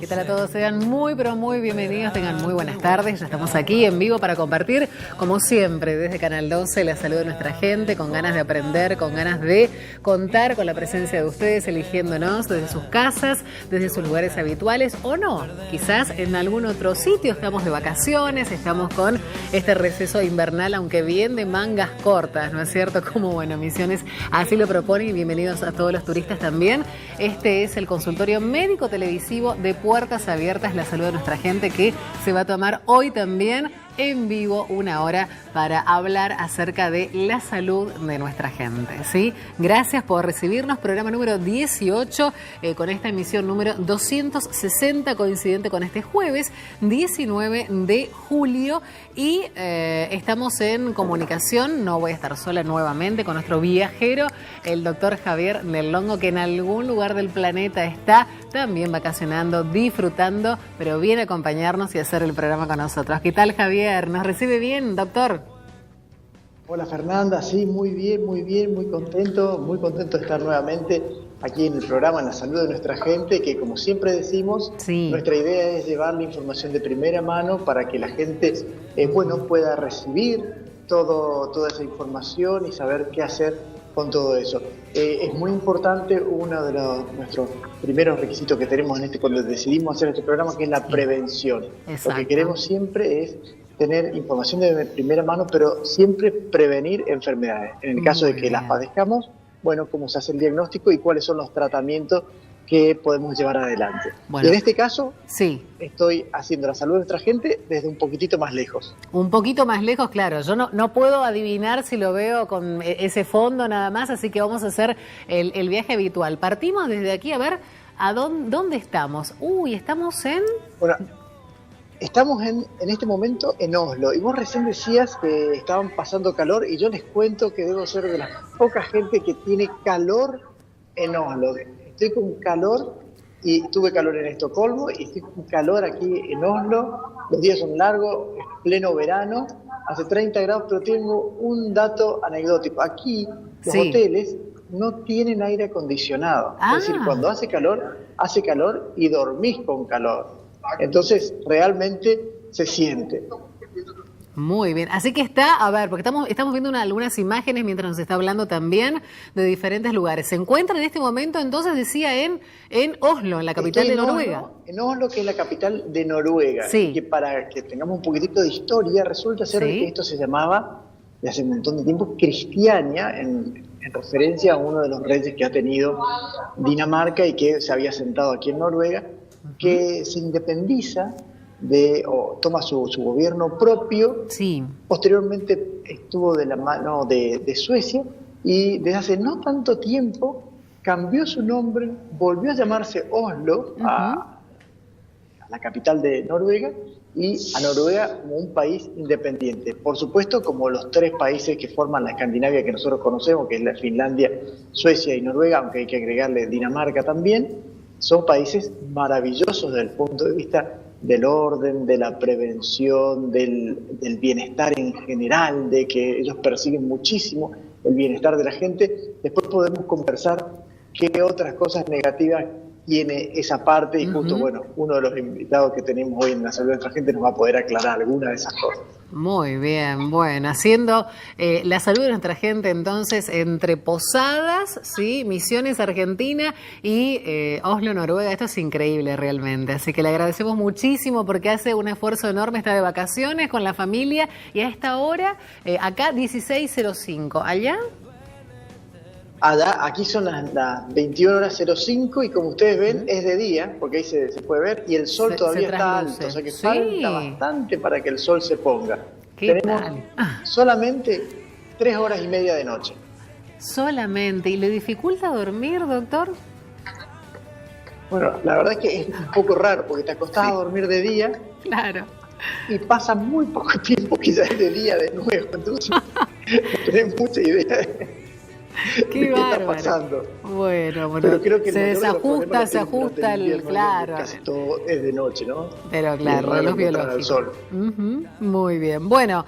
¿Qué tal a todos? Sean muy, pero muy bienvenidos, tengan muy buenas tardes. Ya estamos aquí en vivo para compartir, como siempre, desde Canal 12, la salud de nuestra gente, con ganas de aprender, con ganas de contar con la presencia de ustedes, eligiéndonos desde sus casas, desde sus lugares habituales o no. Quizás en algún otro sitio estamos de vacaciones, estamos con este receso invernal, aunque bien de mangas cortas, ¿no es cierto? Como, bueno, Misiones así lo propone, y bienvenidos a todos los turistas también. Este es el consultorio médico televisivo de Puertas Abiertas, la salud de nuestra gente, que se va a tomar hoy también en vivo una hora para hablar acerca de la salud de nuestra gente, ¿sí? Gracias por recibirnos, programa número 18, con esta emisión número 260, coincidente con este jueves 19 de julio, y estamos en comunicación, no voy a estar sola nuevamente, con nuestro viajero, el doctor Javier Del Longo, que en algún lugar del planeta está también vacacionando, disfrutando, pero viene a acompañarnos y a hacer el programa con nosotros. ¿Qué tal, Javier? ¿Nos recibe bien, doctor? Hola, Fernanda, sí, muy bien, muy contento de estar nuevamente aquí en el programa, en la salud de nuestra gente, que como siempre decimos, sí, nuestra idea es llevar la información de primera mano para que la gente, pueda recibir toda esa información y saber qué hacer con todo eso. Es muy importante, uno de nuestros primeros requisitos que tenemos cuando decidimos hacer este programa, que es la prevención. Exacto. Lo que queremos siempre es tener información de primera mano, pero siempre prevenir enfermedades. En el caso de que las padezcamos, cómo se hace el diagnóstico y cuáles son los tratamientos que podemos llevar adelante. Bueno, y en este caso, sí, estoy haciendo la salud de nuestra gente desde un poquitito más lejos. Un poquito más lejos, claro. Yo no puedo adivinar si lo veo con ese fondo nada más, así que vamos a hacer el viaje habitual. Partimos desde aquí a ver a dónde estamos. Estamos en... Bueno, estamos en este momento en Oslo, y vos recién decías que estaban pasando calor, y yo les cuento que debo ser de las pocas gente que tiene calor en Oslo. Estoy con calor, y tuve calor en Estocolmo, y estoy con calor aquí en Oslo. Los días son largos, es pleno verano, hace 30 grados, pero tengo un dato anecdótico. Aquí los hoteles no tienen aire acondicionado. Es decir, cuando hace calor y dormís con calor. Entonces, realmente se siente. Muy bien, así que está, a ver, porque estamos viendo algunas imágenes mientras nos está hablando también de diferentes lugares. Se encuentra en este momento, entonces, decía, en Oslo, en la capital de Noruega. En Oslo, que es la capital de Noruega. Sí. Y que para que tengamos un poquitito de historia, resulta ser que esto se llamaba, de hace un montón de tiempo, Cristiania, en referencia a uno de los reyes que ha tenido Dinamarca y que se había sentado aquí en Noruega, que se independiza o toma su gobierno propio. Sí. Posteriormente estuvo de la mano de Suecia, y desde hace no tanto tiempo cambió su nombre, volvió a llamarse Oslo, a la capital de Noruega, y a Noruega como un país independiente. Por supuesto, como los tres países que forman la Escandinavia que nosotros conocemos, que es la Finlandia, Suecia y Noruega, aunque hay que agregarle Dinamarca también, son países maravillosos desde el punto de vista del orden, de la prevención, del bienestar en general, de que ellos persiguen muchísimo el bienestar de la gente. Después podemos conversar qué otras cosas negativas tiene esa parte, y justo, uno de los invitados que tenemos hoy en la salud de nuestra gente nos va a poder aclarar alguna de esas cosas. Muy bien, bueno, haciendo la salud de nuestra gente, entonces, entre Posadas, ¿sí? Misiones, Argentina, y Oslo, Noruega. Esto es increíble realmente, así que le agradecemos muchísimo porque hace un esfuerzo enorme, está de vacaciones con la familia, y a esta hora, acá 16:05, ¿allá? Aquí son las 21:05, y como ustedes ven, es de día, porque ahí se puede ver, y el sol todavía está alto, o sea que falta bastante para que el sol se ponga. Tenemos solamente 3 horas y media de noche. Solamente. ¿Y le dificulta dormir, doctor? Bueno, la verdad es que es un poco raro, porque te acostás a dormir de día. Claro. Y pasa muy poco tiempo que ya es de día de nuevo, entonces no tenés mucha idea Qué está pasando. Bueno, pero creo que se desajusta el claro. Casi todo es de noche, ¿no? Pero claro, reloj biológico. Muy bien. Bueno,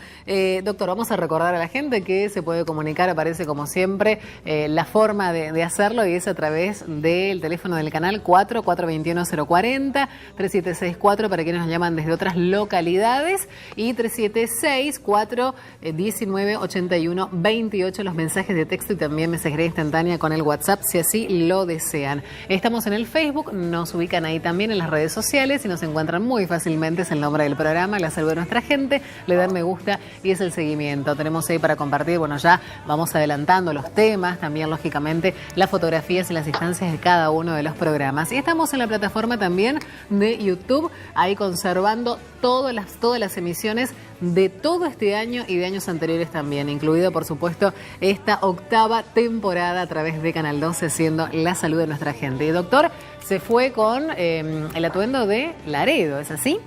doctor, vamos a recordar a la gente que se puede comunicar, aparece como siempre, la forma de hacerlo, y es a través del teléfono del canal 421-040, 3764 para quienes nos llaman desde otras localidades, y 376-419-8128 los mensajes de texto y también mensajería instantánea con el WhatsApp si así lo desean. Estamos en el Facebook, nos ubican ahí también en las redes sociales y nos encuentran muy fácilmente, es el nombre del programa, la salud de nuestra gente, le dan me gusta y es el seguimiento. Tenemos ahí para compartir, bueno, ya vamos adelantando los temas, también lógicamente las fotografías y las instancias de cada uno de los programas. Y estamos en la plataforma también de YouTube, ahí conservando todas las emisiones de todo este año y de años anteriores también, incluido por supuesto esta octava temporada a través de Canal 12, siendo la salud de nuestra gente. Y doctor, se fue con el atuendo de Laredo, ¿es así?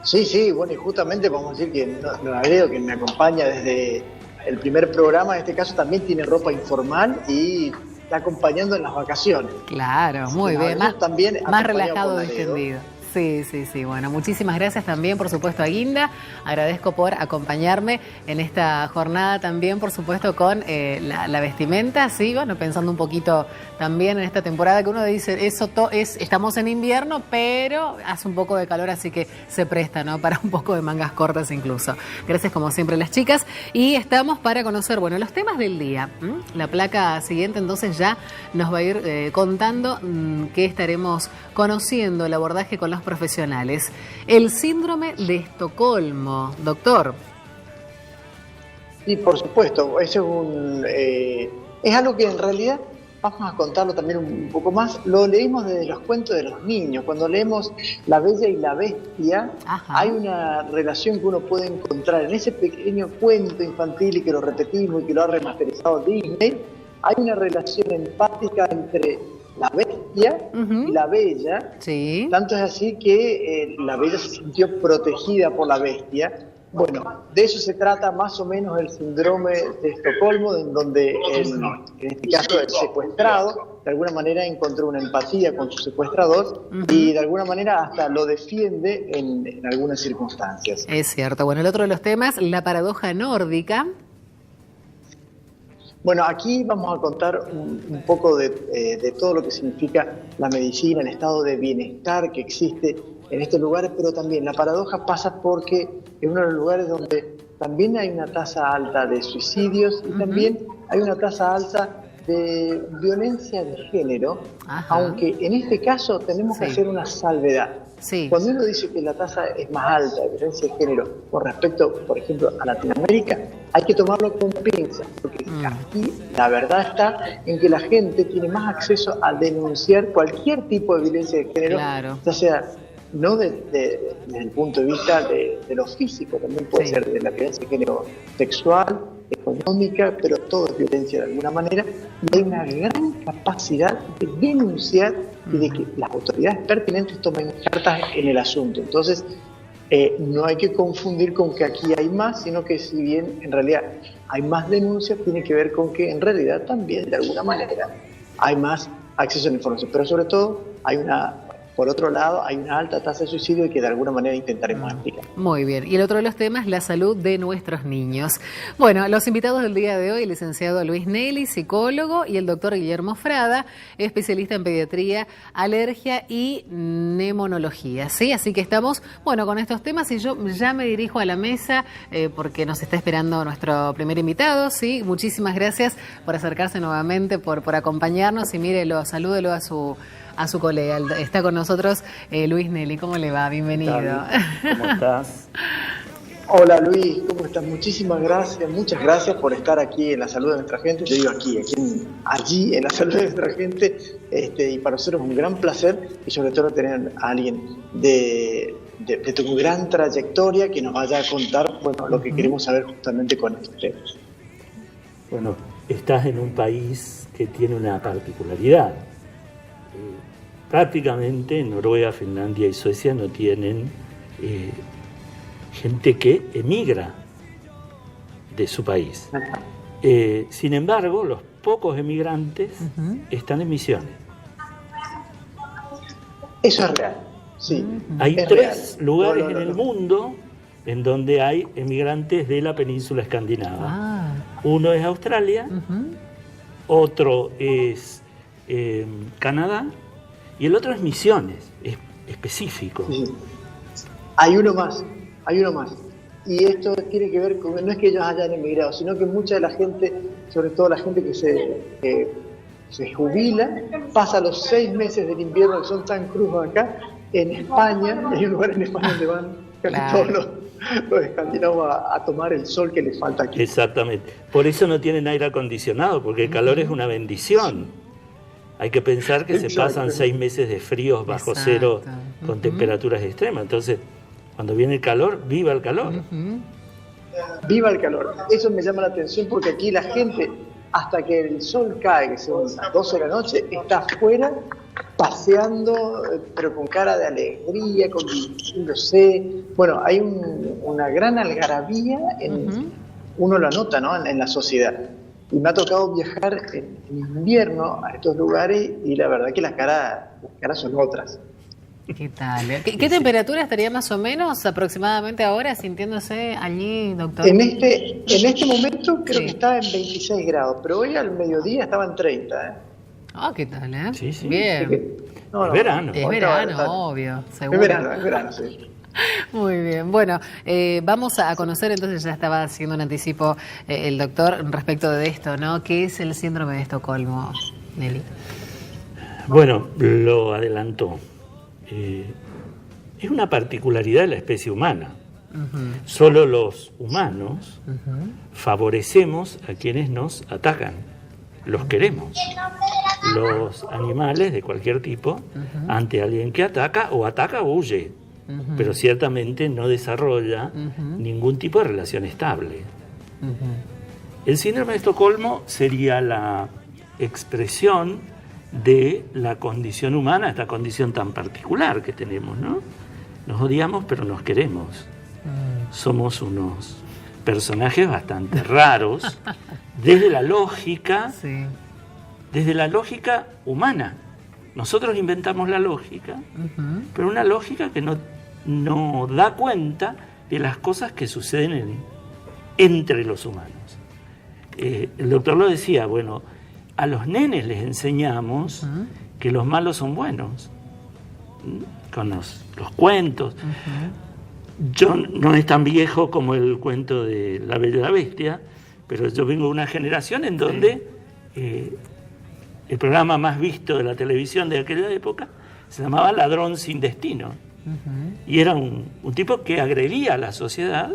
Sí, bueno, y justamente vamos a decir que Laredo, que me acompaña desde el primer programa, en este caso también tiene ropa informal y está acompañando en las vacaciones. Claro, muy bien, más relajado, distendido. Sí, bueno, muchísimas gracias también, por supuesto, a Guinda. Agradezco por acompañarme en esta jornada también, por supuesto, con la vestimenta, sí, bueno, pensando un poquito también en esta temporada que uno dice, estamos en invierno, pero hace un poco de calor, así que se presta, ¿no?, para un poco de mangas cortas incluso. Gracias, como siempre, las chicas. Y estamos para conocer, bueno, los temas del día. La placa siguiente, entonces, ya nos va a ir contando qué estaremos conociendo, el abordaje con los profesionales. El síndrome de Estocolmo, doctor. Sí, por supuesto, eso es algo que en realidad vamos a contarlo también un poco más. Lo leímos desde los cuentos de los niños. Cuando leemos La Bella y la Bestia, hay una relación que uno puede encontrar en ese pequeño cuento infantil, y que lo repetimos y que lo ha remasterizado Disney. Hay una relación empática entre la bestia y la bella, sí. Tanto es así que la bella se sintió protegida por la bestia. Bueno, de eso se trata más o menos el síndrome de Estocolmo, en donde en este caso el secuestrado de alguna manera encontró una empatía con su secuestrador y de alguna manera hasta lo defiende en algunas circunstancias. Es cierto. Bueno, el otro de los temas, la paradoja nórdica. Bueno, aquí vamos a contar un poco de todo lo que significa la medicina, el estado de bienestar que existe en estos lugares, pero también la paradoja pasa porque es uno de los lugares donde también hay una tasa alta de suicidios y también hay una tasa alta de violencia de género, aunque en este caso tenemos que hacer una salvedad. Sí. Cuando uno dice que la tasa es más alta de violencia de género con respecto, por ejemplo, a Latinoamérica, hay que tomarlo con pinzas, porque aquí la verdad está en que la gente tiene más acceso a denunciar cualquier tipo de violencia de género, ya sea no desde el punto de vista de lo físico, también puede ser de la violencia de género sexual, económica, pero todo es violencia de alguna manera, y hay una gran capacidad de denunciar y de que las autoridades pertinentes tomen cartas en el asunto. Entonces, no hay que confundir con que aquí hay más, sino que si bien en realidad hay más denuncias, tiene que ver con que en realidad también de alguna manera hay más acceso a la información, pero sobre todo por otro lado, hay una alta tasa de suicidio y que de alguna manera intentaremos explicar. Muy bien. Y el otro de los temas, la salud de nuestros niños. Bueno, los invitados del día de hoy, el licenciado Luis Nelly, psicólogo, y el doctor Guillermo Frada, especialista en pediatría, alergia y neumonología. ¿Sí? Así que estamos, bueno, con estos temas y yo ya me dirijo a la mesa porque nos está esperando nuestro primer invitado. ¿Sí? Muchísimas gracias por acercarse nuevamente, por acompañarnos y mírelo, salúdelo a su colega. Está con nosotros Luis Nelly. ¿Cómo le va? Bienvenido. ¿Cómo estás? Hola Luis, ¿cómo estás? Muchísimas gracias, muchas gracias por estar aquí en la salud de nuestra gente. Yo digo allí en la salud de nuestra gente, y para nosotros es un gran placer y sobre todo tener a alguien de tu gran trayectoria que nos vaya a contar lo que queremos saber justamente con estos temas. Bueno, estás en un país que tiene una particularidad. Prácticamente Noruega, Finlandia y Suecia no tienen gente que emigra de su país. Sin embargo, los pocos emigrantes están en Misiones. Eso es real, sí. Hay 3 lugares en el mundo en donde hay emigrantes de la península escandinava. Uno es Australia, otro es Canadá, y el otro es Misiones, es específico. Sí. Hay uno más. Y esto tiene que ver con, no es que ellos hayan emigrado, sino que mucha de la gente, sobre todo la gente que se jubila, pasa los 6 meses del invierno, que son tan crujos acá, en España. Hay un lugar en España donde van casi todos los escandinavos a tomar el sol que les falta aquí. Exactamente. Por eso no tienen aire acondicionado, porque el calor es una bendición. Hay que pensar que se pasan 6 meses de fríos bajo cero con temperaturas extremas. Entonces, cuando viene el calor, ¡viva el calor! ¡Viva el calor! Eso me llama la atención porque aquí la gente, hasta que el sol cae, que son las 12 de la noche, está afuera paseando, pero con cara de alegría, con no sé. Bueno, hay una gran algarabía, uno lo nota, ¿no?, en la sociedad. Y me ha tocado viajar en invierno a estos lugares y la verdad que las caras son otras. ¿Qué tal? ¿Qué temperatura estaría más o menos aproximadamente ahora sintiéndose allí, doctor? En este momento creo que estaba en 26 grados, pero hoy al mediodía estaba en 30. ¿Qué tal, eh? Sí. Bien. Es verano. Es verano, obvio, seguro. Es verano, sí. Muy bien. Bueno, vamos a conocer, entonces ya estaba haciendo un anticipo el doctor respecto de esto, ¿no? ¿Qué es el síndrome de Estocolmo, Nelly? Bueno, lo adelantó. Es una particularidad de la especie humana. Solo los humanos favorecemos a quienes nos atacan, los queremos. Los animales de cualquier tipo, ante alguien que ataca o huye, pero ciertamente no desarrolla ningún tipo de relación estable. El síndrome de Estocolmo sería la expresión de la condición humana, esta condición tan particular que tenemos, ¿no? Nos odiamos pero nos queremos. Somos unos personajes bastante raros desde la lógica, desde la lógica humana. Nosotros inventamos la lógica, pero una lógica que no da cuenta de las cosas que suceden entre los humanos. El doctor lo decía, bueno, a los nenes les enseñamos que los malos son buenos, con los cuentos. Yo no es tan viejo como el cuento de La Bella y la Bestia, pero yo vengo de una generación en donde el programa más visto de la televisión de aquella época se llamaba Ladrón sin destino. Y era un tipo que agredía a la sociedad,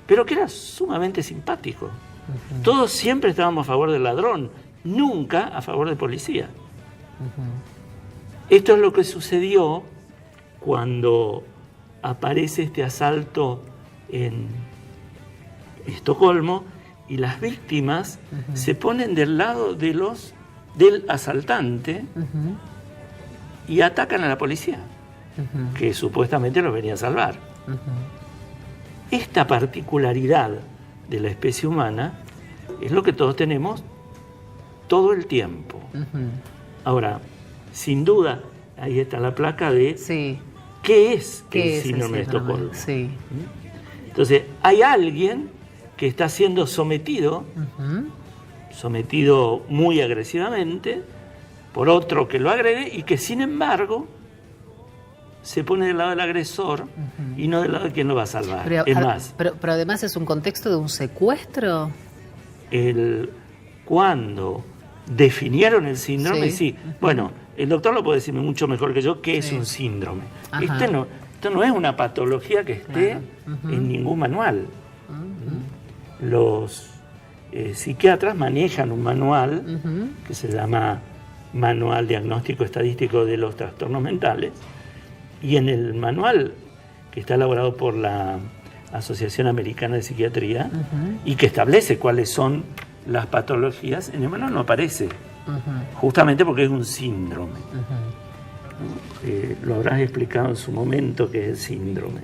pero que era sumamente simpático. Todos siempre estábamos a favor del ladrón, nunca a favor del policía. Esto es lo que sucedió cuando aparece este asalto en Estocolmo y las víctimas se ponen del lado del asaltante y atacan a la policía, que supuestamente los venía a salvar. Esta particularidad de la especie humana es lo que todos tenemos todo el tiempo. Ahora, sin duda, ahí está la placa de ¿qué es el síndrome de Estocolmo? Entonces, hay alguien que está siendo sometido muy agresivamente por otro que lo agrede y que, sin embargo, se pone del lado del agresor y no del lado de quien lo va a salvar. Pero además es un contexto de un secuestro. Cuando definieron el síndrome, bueno, el doctor lo puede decirme mucho mejor que yo qué es un síndrome. Esto no es una patología que esté en ningún manual. Los psiquiatras manejan un manual que se llama Manual Diagnóstico Estadístico de los Trastornos Mentales, y en el manual, que está elaborado por la Asociación Americana de Psiquiatría y que establece cuáles son las patologías, en el manual no aparece, justamente porque es un síndrome. Lo habrás explicado en su momento que es el síndrome.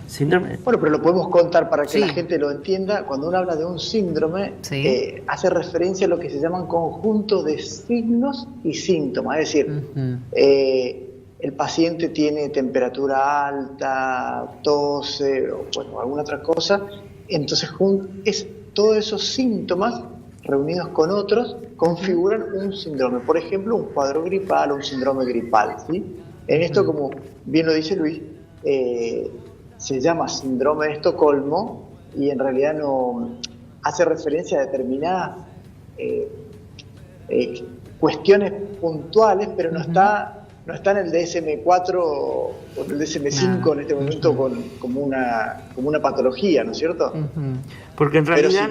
Síndrome. Bueno, pero lo podemos contar para que la gente lo entienda. Cuando uno habla de un síndrome, hace referencia a lo que se llaman conjuntos de signos y síntomas. Es decir, el paciente tiene temperatura alta, tose, o bueno, alguna otra cosa. Entonces, todos esos síntomas reunidos con otros configuran un síndrome. Por ejemplo, un cuadro gripal o un síndrome gripal, ¿sí? En esto, como bien lo dice Luis, se llama síndrome de Estocolmo y en realidad no hace referencia a determinadas cuestiones puntuales, pero no está en el DSM-4 o el DSM-5 en este momento como una patología, ¿no es cierto? Porque en realidad,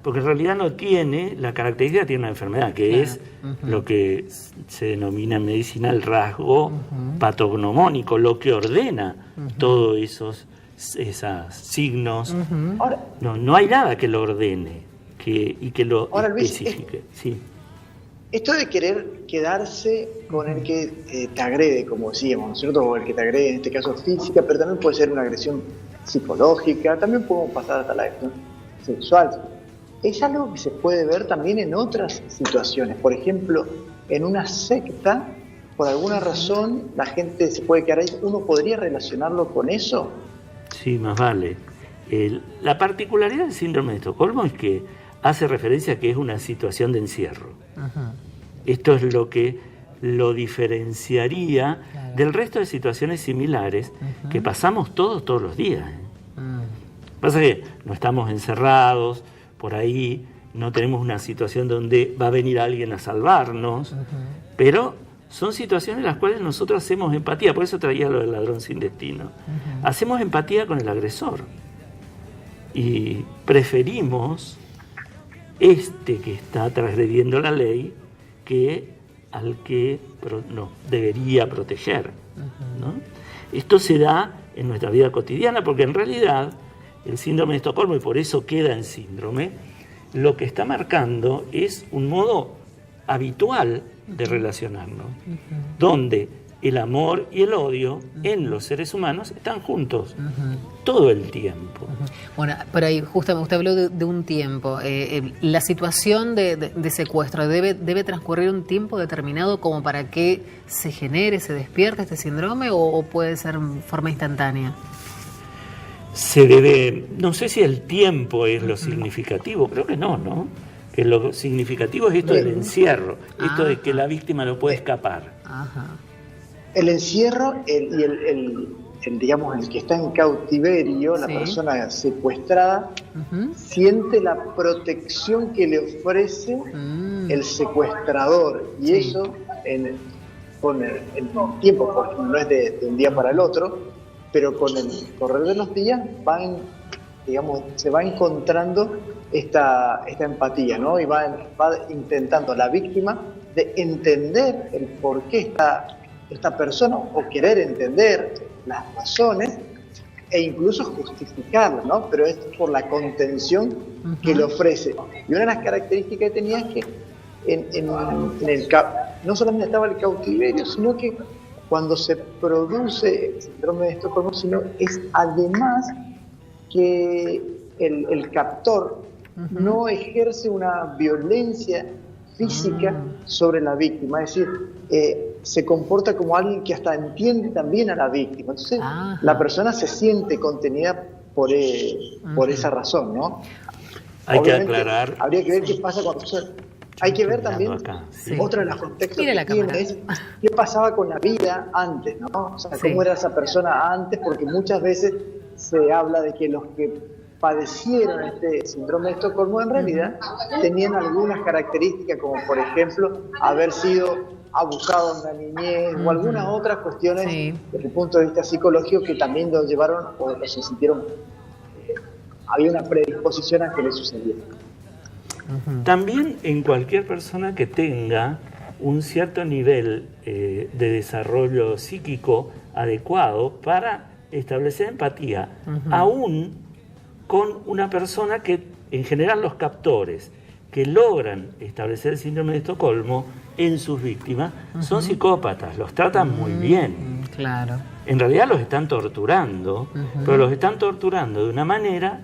porque en realidad no tiene la característica, tiene una enfermedad, que es lo que se denomina en medicina el rasgo patognomónico, lo que ordena todos esos signos. Ahora, no hay nada que lo ordene y que lo especifique. Sí. Esto de querer quedarse con el que te agrede, como decíamos, ¿no es cierto? O el que te agrede, en este caso física, pero también puede ser una agresión psicológica, también podemos pasar hasta la agresión sexual. Es algo que se puede ver también en otras situaciones. Por ejemplo, en una secta, por alguna razón, la gente se puede quedar ahí. ¿Uno podría relacionarlo con eso? Sí, más vale. La particularidad del síndrome de Estocolmo es que hace referencia a que es una situación de encierro. Esto es lo que lo diferenciaría del resto de situaciones similares que pasamos todos los días. Pasa que no estamos encerrados, por ahí no tenemos una situación donde va a venir alguien a salvarnos, pero son situaciones en las cuales nosotros hacemos empatía, por eso traía lo del ladrón sin destino. Hacemos empatía con el agresor y preferimos que está transgrediendo la ley que al que debería proteger, ¿no? Esto se da en nuestra vida cotidiana porque en realidad el síndrome de Estocolmo, y por eso queda en síndrome, lo que está marcando es un modo habitual de relacionarnos, donde el amor y el odio en los seres humanos están juntos todo el tiempo. Bueno, pero ahí justamente usted habló de un tiempo. La situación de secuestro, ¿debe transcurrir un tiempo determinado como para que se genere, se despierte este síndrome o puede ser en forma instantánea? No sé si el tiempo es lo significativo, creo que no, que lo significativo es esto del encierro, esto de que la víctima no puede escapar. El encierro y el que está en cautiverio, la persona secuestrada, siente la protección que le ofrece el secuestrador, y eso con el tiempo, porque no es de un día para el otro, pero con el correr de los días se va encontrando esta empatía, ¿no? Y va intentando la víctima de entender el por qué esta persona, o querer entender las razones e incluso justificarlas, ¿no? Pero es por la contención que le ofrece. Y una de las características que tenía es que no solamente estaba el cautiverio, sino que cuando se produce el síndrome de Estocolmo, sino es además que el captor no ejerce una violencia física sobre la víctima, es decir, se comporta como alguien que hasta entiende también a la víctima. Entonces, la persona se siente contenida por esa razón, ¿no? Hay que aclarar. Habría que ver qué pasa cuando hay que ver también, otro de los contextos que tiene es qué pasaba con la vida antes, ¿no? O sea, cómo era esa persona antes, porque muchas veces se habla de que los que padecieron este síndrome de Estocolmo en realidad tenían algunas características, como por ejemplo haber sido abusados en la niñez o algunas otras cuestiones desde el punto de vista psicológico que también los llevaron o se sintieron, había una predisposición a que les sucediera. También en cualquier persona que tenga un cierto nivel de desarrollo psíquico adecuado para establecer empatía, aún con una persona que, en general, los captores que logran establecer el síndrome de Estocolmo en sus víctimas son psicópatas, los tratan muy bien. Claro. En realidad los están torturando, pero los están torturando de una manera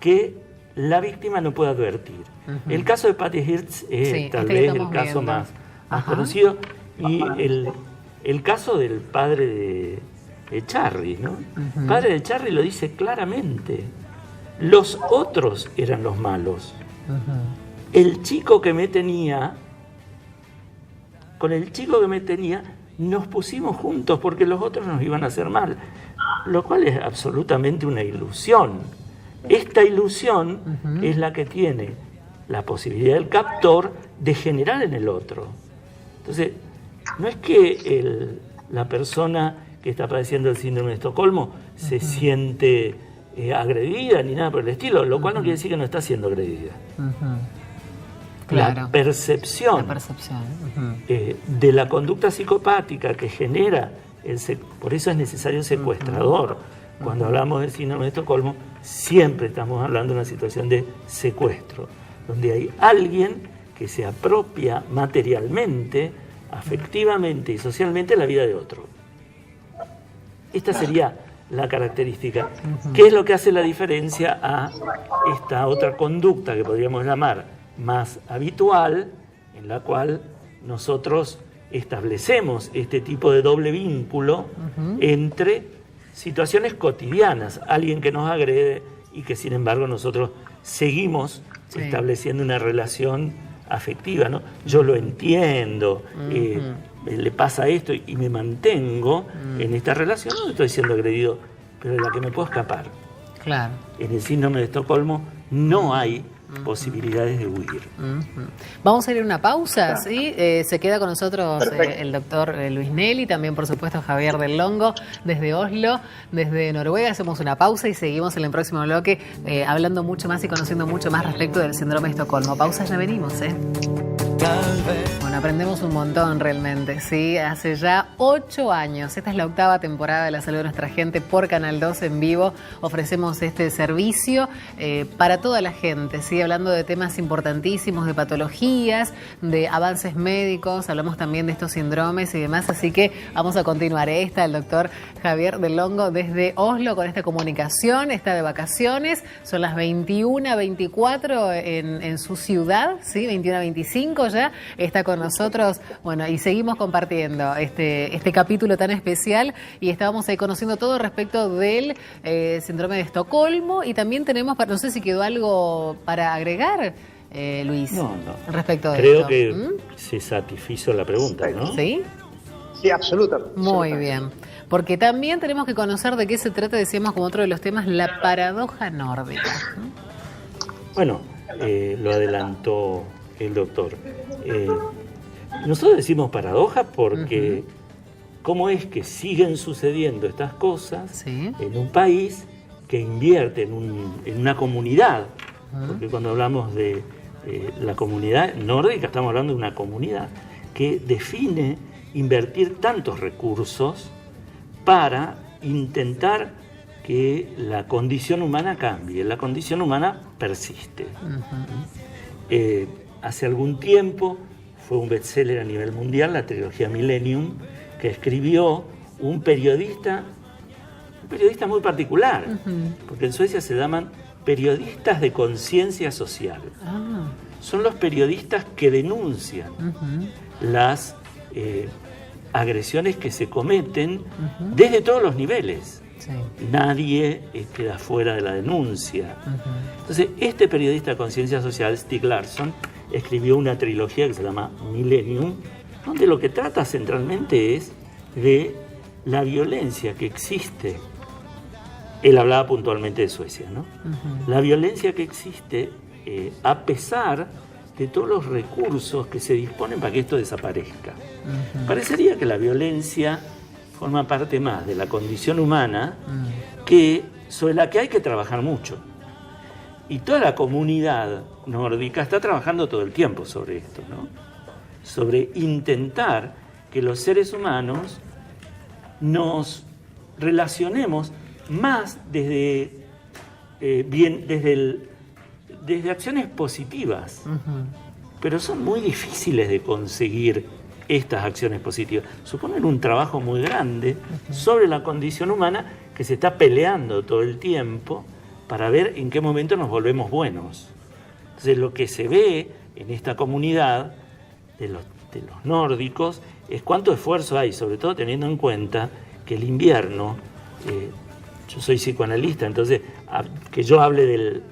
que la víctima no puede advertir. El caso de Patty Hearst es tal vez el caso más conocido, y el caso del padre de Charlie, ¿no? El padre de Charlie lo dice claramente. Los otros eran los malos. El chico que me tenía, con el chico que me tenía, nos pusimos juntos porque los otros nos iban a hacer mal, lo cual es absolutamente una ilusión. Esta ilusión es la que tiene la posibilidad del captor de generar en el otro. Entonces, no es que la persona que está padeciendo el síndrome de Estocolmo se siente agredida ni nada por el estilo, lo cual no quiere decir que no está siendo agredida. Claro. La percepción, de la conducta psicopática que genera, por eso es necesario secuestrador. Cuando hablamos del síndrome de Estocolmo, siempre estamos hablando de una situación de secuestro, donde hay alguien que se apropia materialmente, afectivamente y socialmente la vida de otro. Esta sería la característica. ¿Qué es lo que hace la diferencia a esta otra conducta que podríamos llamar más habitual, en la cual nosotros establecemos este tipo de doble vínculo entre situaciones cotidianas, alguien que nos agrede y que sin embargo nosotros seguimos estableciendo una relación afectiva, ¿no? Yo lo entiendo, le pasa esto y me mantengo en esta relación, no estoy siendo agredido, pero de la que me puedo escapar. Claro. En el síndrome de Estocolmo no hay posibilidades de huir. Vamos a ir a una pausa, ¿sí? Se queda con nosotros el doctor Luis Nelly, también por supuesto Javier Del Longo, desde Oslo, desde Noruega. Hacemos una pausa y seguimos en el próximo bloque hablando mucho más y conociendo mucho más respecto del síndrome de Estocolmo. Pausa, ya venimos, Bueno, aprendemos un montón realmente, ¿sí? Hace ya 8 años, esta es la 8ª temporada de La Salud de Nuestra Gente por Canal 2 en vivo. Ofrecemos este servicio para toda la gente, ¿sí? Hablando de temas importantísimos, de patologías, de avances médicos, hablamos también de estos síndromes y demás, así que vamos a continuar. Está el doctor Javier Del Longo desde Oslo con esta comunicación, está de vacaciones, son las 21:24 en su ciudad, ¿sí? 21:25 ya, está con nosotros, bueno, y seguimos compartiendo este capítulo tan especial y estábamos ahí conociendo todo respecto del síndrome de Estocolmo y también tenemos, no sé si quedó algo para agregar, Luis, respecto de Creo esto. que se satisfizo la pregunta, ¿no? ¿Sí? Sí, absolutamente. Muy bien, porque también tenemos que conocer de qué se trata, decíamos como otro de los temas, la paradoja nórdica. Bueno, lo adelantó el doctor. Nosotros decimos paradoja porque ¿cómo es que siguen sucediendo estas cosas en un país que invierte en una comunidad? Porque cuando hablamos de la comunidad nórdica estamos hablando de una comunidad que define invertir tantos recursos para intentar que la condición humana cambie. La condición humana persiste. Hace algún tiempo fue un bestseller a nivel mundial la trilogía Millennium, que escribió un periodista muy particular, porque en Suecia se llaman periodistas de conciencia social. Son los periodistas que denuncian las agresiones que se cometen desde todos los niveles. Nadie queda fuera de la denuncia. Entonces, este periodista de conciencia social, Stieg Larsson, escribió una trilogía que se llama Millennium, donde lo que trata centralmente es de la violencia que existe. Él hablaba puntualmente de Suecia, ¿no? La violencia que existe a pesar de todos los recursos que se disponen para que esto desaparezca. Parecería que la violencia forma parte más de la condición humana sobre la que hay que trabajar mucho. Y toda la comunidad nórdica está trabajando todo el tiempo sobre esto, ¿no? Sobre intentar que los seres humanos nos relacionemos más desde acciones positivas, pero son muy difíciles de conseguir estas acciones positivas. Suponen un trabajo muy grande sobre la condición humana que se está peleando todo el tiempo para ver en qué momento nos volvemos buenos. Entonces, lo que se ve en esta comunidad de los nórdicos es cuánto esfuerzo hay, sobre todo teniendo en cuenta que el invierno, yo soy psicoanalista, entonces que yo hable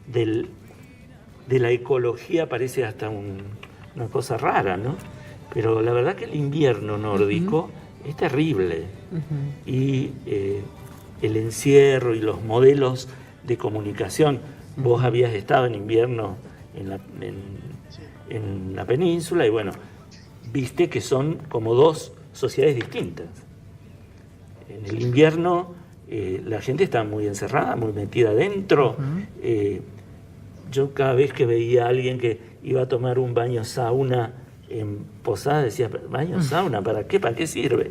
de la ecología parece hasta una cosa rara, ¿no? Pero la verdad que el invierno nórdico es terrible. Y el encierro y los modelos de comunicación, vos habías estado en invierno en la península y bueno, viste que son como dos sociedades distintas. En el invierno la gente está muy encerrada, muy metida adentro. Yo cada vez que veía a alguien que iba a tomar un baño sauna en Posada decía, ¿baño sauna? ¿Para qué? ¿Para qué sirve?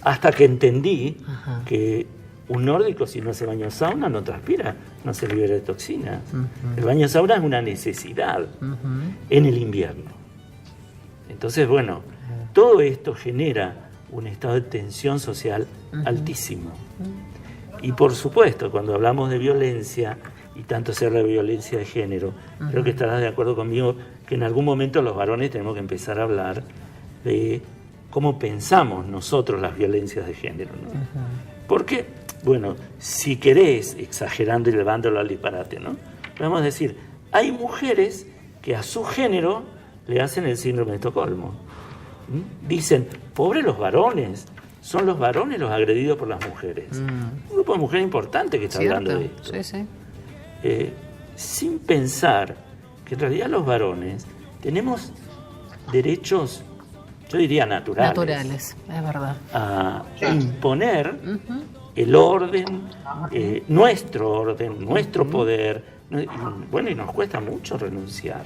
Hasta que entendí que un nórdico si no hace baño sauna no transpira, no se libera de toxinas. El baño sauna es una necesidad en el invierno. Entonces, bueno, todo esto genera un estado de tensión social altísimo. Y por supuesto, cuando hablamos de violencia, y tanto se habla de violencia de género, creo que estarás de acuerdo conmigo que en algún momento los varones tenemos que empezar a hablar de cómo pensamos nosotros las violencias de género, ¿no? Porque, bueno, si querés, exagerando y llevándolo al disparate, ¿no? Podemos decir, hay mujeres que a su género le hacen el síndrome de Estocolmo. Dicen, pobre los varones, son los varones los agredidos por las mujeres. Un grupo de mujeres importante que está hablando de esto. Sí. Sin pensar que en realidad los varones tenemos derechos, yo diría naturales, es verdad. A imponer el orden, nuestro poder. Bueno, y nos cuesta mucho renunciar.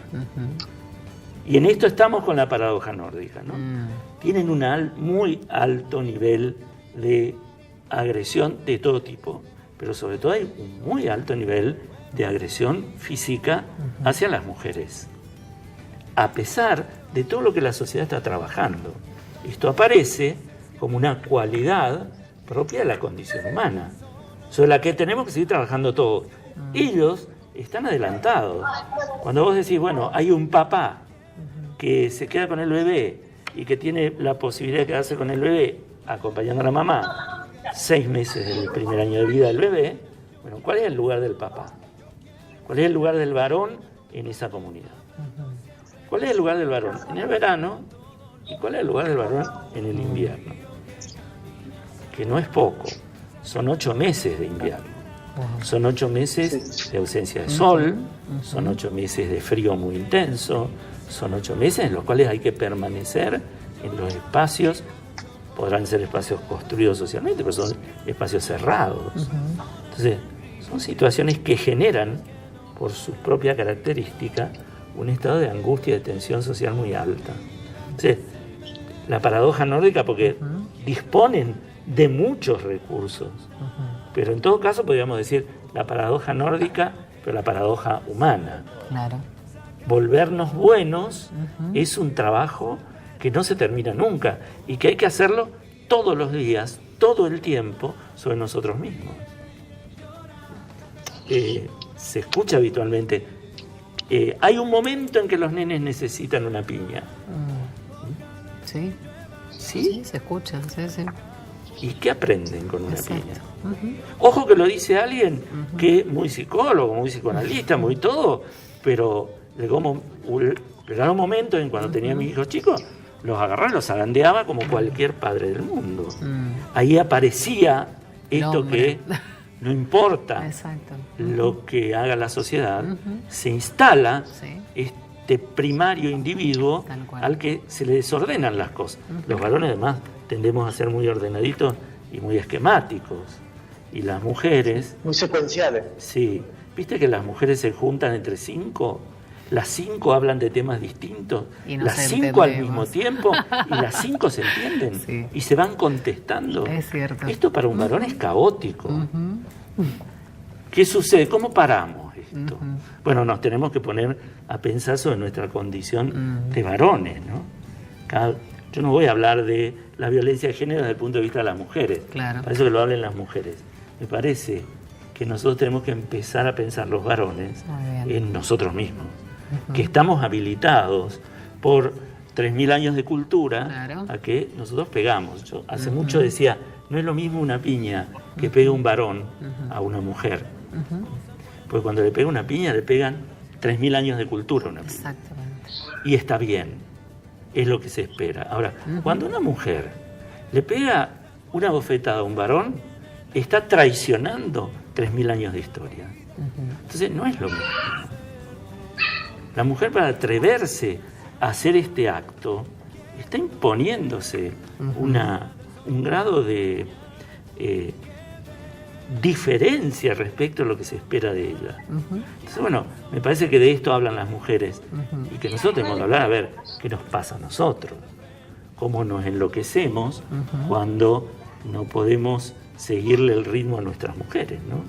Y en esto estamos con la paradoja nórdica, ¿no? Tienen un muy alto nivel de agresión de todo tipo, pero sobre todo hay un muy alto nivel de agresión física hacia las mujeres, a pesar de todo lo que la sociedad está trabajando. Esto aparece como una cualidad propia de la condición humana, sobre la que tenemos que seguir trabajando todos. Ellos están adelantados. Cuando vos decís, bueno, hay un papá que se queda con el bebé y que tiene la posibilidad de quedarse con el bebé acompañando a la mamá 6 meses del primer año de vida del bebé, bueno, ¿cuál es el lugar del papá? ¿Cuál es el lugar del varón en esa comunidad? ¿Cuál es el lugar del varón en el verano? ¿Y cuál es el lugar del varón en el invierno? Que no es poco, son 8 meses de invierno. Son 8 meses de ausencia de sol, son 8 meses de frío muy intenso, son 8 meses en los cuales hay que permanecer en los espacios, podrán ser espacios construidos socialmente, pero son espacios cerrados. Entonces, son situaciones que generan, por su propia característica, un estado de angustia y de tensión social muy alta. Entonces, la paradoja nórdica, porque disponen de muchos recursos, pero en todo caso podríamos decir la paradoja nórdica, pero la paradoja humana. Claro. Volvernos buenos es un trabajo que no se termina nunca y que hay que hacerlo todos los días, todo el tiempo, sobre nosotros mismos. Se escucha habitualmente, hay un momento en que los nenes necesitan una piña. Sí. ¿Sí? Se escucha, sí. ¿Y qué aprenden con una piña? Ojo que lo dice alguien que es muy psicólogo, muy psicoanalista, muy todo, pero llegó un momento en cuando tenía a mis hijos chicos, los agarraba y los zarandeaba como cualquier padre del mundo. Ahí aparecía esto que no importa lo que haga la sociedad, se instala este primario individuo al que se le desordenan las cosas. Los varones además tendemos a ser muy ordenaditos y muy esquemáticos. Y las mujeres... muy secuenciales. Sí. ¿Viste que las mujeres se juntan entre 5? Las 5 hablan de temas distintos, las 5 al mismo tiempo, y las 5 se entienden y se van contestando. Es cierto. Esto para un varón es caótico. ¿Qué sucede? ¿Cómo paramos esto? Bueno, nos tenemos que poner a pensar sobre nuestra condición de varones, ¿no? Yo no voy a hablar de la violencia de género desde el punto de vista de las mujeres. Claro. Para eso que lo hablen las mujeres. Me parece que nosotros tenemos que empezar a pensar los varones en nosotros mismos. Que estamos habilitados por 3.000 años de cultura a que nosotros pegamos. Yo hace mucho decía, no es lo mismo una piña que pega un varón a una mujer. Porque cuando le pega una piña, le pegan 3.000 años de cultura a una piña. Exactamente. Y está bien, es lo que se espera. Ahora, cuando una mujer le pega una bofetada a un varón, está traicionando 3.000 años de historia. Entonces, no es lo mismo. La mujer, para atreverse a hacer este acto, está imponiéndose un grado de diferencia respecto a lo que se espera de ella. Entonces, bueno, me parece que de esto hablan las mujeres y que nosotros tenemos que hablar a ver qué nos pasa a nosotros, cómo nos enloquecemos cuando no podemos seguirle el ritmo a nuestras mujeres, ¿no?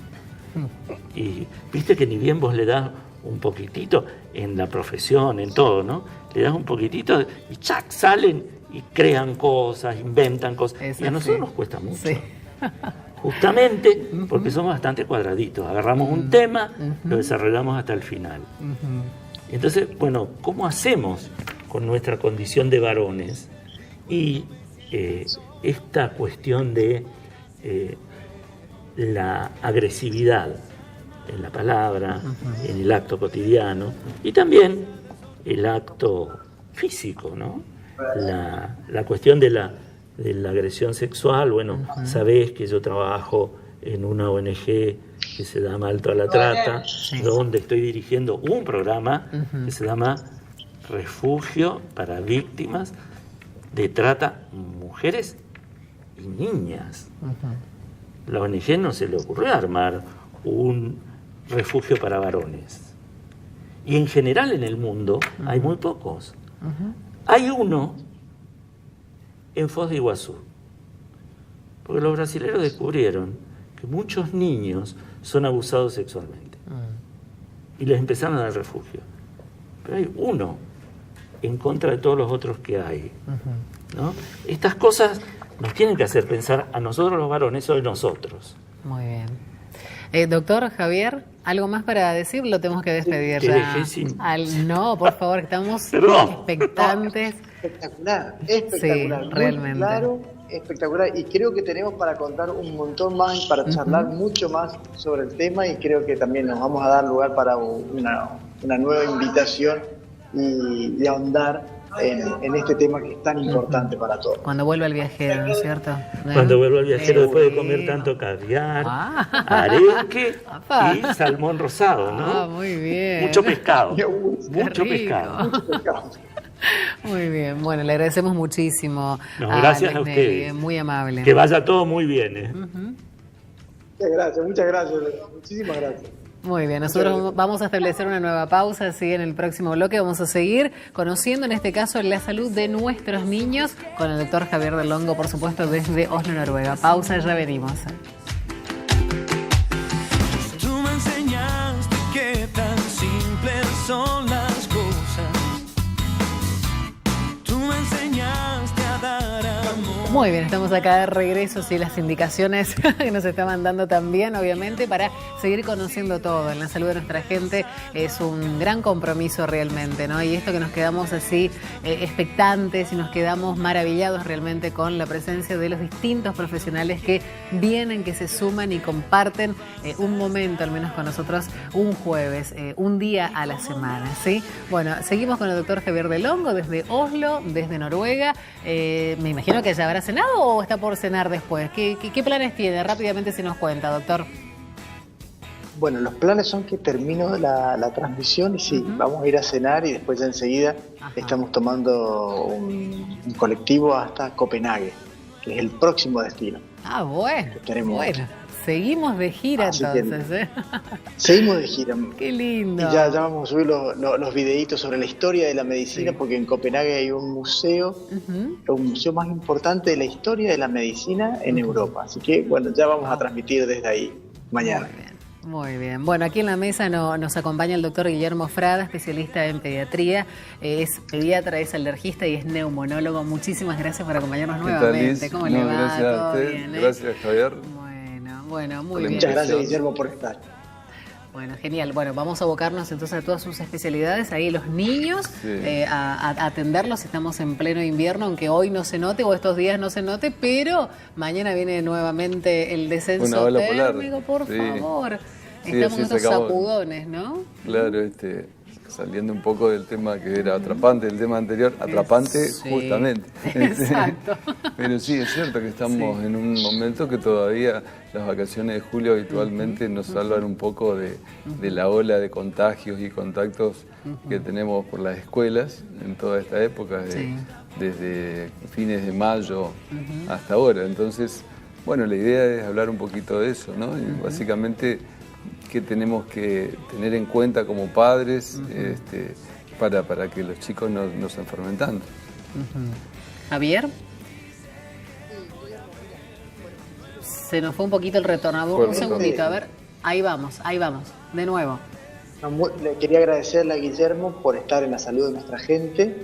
Y viste que ni bien vos le das un poquitito en la profesión, en todo, ¿no? Le das un poquitito y ¡chac! Salen y crean cosas, inventan cosas. Y a nosotros nos cuesta mucho. Sí. Justamente porque somos bastante cuadraditos. Agarramos un tema, lo desarrollamos hasta el final. Entonces, bueno, ¿cómo hacemos con nuestra condición de varones? Y esta cuestión de la agresividad en la palabra, en el acto cotidiano y también el acto físico, ¿no? La cuestión de la agresión sexual. Bueno, sabés que yo trabajo en una ONG que se llama Alto a la Trata, donde estoy dirigiendo un programa que se llama Refugio para Víctimas de Trata Mujeres y Niñas. La ONG no se le ocurrió armar un refugio para varones. Y en general en el mundo hay muy pocos. Hay uno en Foz de Iguazú, porque los brasileños descubrieron que muchos niños son abusados sexualmente y les empezaron a dar refugio. Pero hay uno en contra de todos los otros que hay, ¿no? Estas cosas nos tienen que hacer pensar a nosotros los varones o de nosotros. Muy bien. Doctor Javier, ¿algo más para decir? Lo tenemos que despedir ya. No, por favor, estamos expectantes. Espectacular. Sí, realmente. Claro, espectacular. Y creo que tenemos para contar un montón más y para charlar mucho más sobre el tema, y creo que también nos vamos a dar lugar para una nueva invitación y ahondar en este tema que es tan importante para todos. Cuando vuelva el viajero, ¿no es cierto? Cuando vuelva el viajero, después de comer tanto caviar, arenque y salmón rosado, ¿no? Muy bien. Mucho pescado. Mucho pescado. Muy bien. Bueno, le agradecemos muchísimo. Gracias a ustedes. Muy amable. Que vaya todo muy bien. Muchas gracias. Muchísimas gracias. Muy bien, nosotros vamos a establecer una nueva pausa, así en el próximo bloque vamos a seguir conociendo en este caso la salud de nuestros niños con el doctor Javier Del Longo, por supuesto, desde Oslo, Noruega. Pausa, ya venimos. Tú me enseñaste que tan simples son las cosas. Tú me enseñaste a dar amor. Muy bien, estamos acá de regreso, sí, las indicaciones que nos está mandando también, obviamente, para seguir conociendo todo en la salud de nuestra gente. Es un gran compromiso realmente, ¿no? Y esto que nos quedamos así expectantes y nos quedamos maravillados realmente con la presencia de los distintos profesionales que vienen, que se suman y comparten un momento, al menos con nosotros, un jueves, un día a la semana, ¿sí? Bueno, seguimos con el doctor Javier Del Longo desde Oslo, desde Noruega. Me imagino que ya habrá cenado o está por cenar después. ¿Qué planes tiene? Rápidamente se nos cuenta, doctor. Bueno, los planes son que termino la transmisión y sí, vamos a ir a cenar y después ya enseguida estamos tomando un colectivo hasta Copenhague, que es el próximo destino. Bueno, seguimos de gira entonces. Seguimos de gira. Qué lindo. Y ya vamos a subir los videitos sobre la historia de la medicina, porque en Copenhague hay un museo, un museo más importante de la historia de la medicina en Europa. Así que, bueno, ya vamos a transmitir desde ahí mañana. Muy bien. Bueno, aquí en la mesa nos acompaña el doctor Guillermo Frada, especialista en pediatría. Es pediatra, es alergista y es neumonólogo. Muchísimas gracias por acompañarnos nuevamente. ¿Cómo le va? Gracias a usted. Bien, Gracias, Javier. Bueno, muy bien. Muchas gracias, Guillermo, por estar. Bueno, genial. Bueno, vamos a abocarnos entonces a todas sus especialidades. Ahí los niños, a atenderlos. Estamos en pleno invierno, aunque hoy no se note o estos días no se note, pero mañana viene nuevamente el descenso térmico, por favor. Estamos en estos sacudones, ¿no? Claro, saliendo un poco del tema que era atrapante, el tema anterior, atrapante justamente. Exacto. Pero sí, es cierto que estamos en un momento que todavía las vacaciones de julio habitualmente nos salvan un poco de la ola de contagios y contactos que tenemos por las escuelas en toda esta época, desde fines de mayo hasta ahora. Entonces, bueno, la idea es hablar un poquito de eso, ¿no? Y básicamente, que tenemos que tener en cuenta como padres para que los chicos no se enfermen tanto. Javier. Se nos fue un poquito el retorno. Un segundito, a ver. Ahí vamos, de nuevo. Le quería agradecerle a Guillermo por estar en la salud de nuestra gente.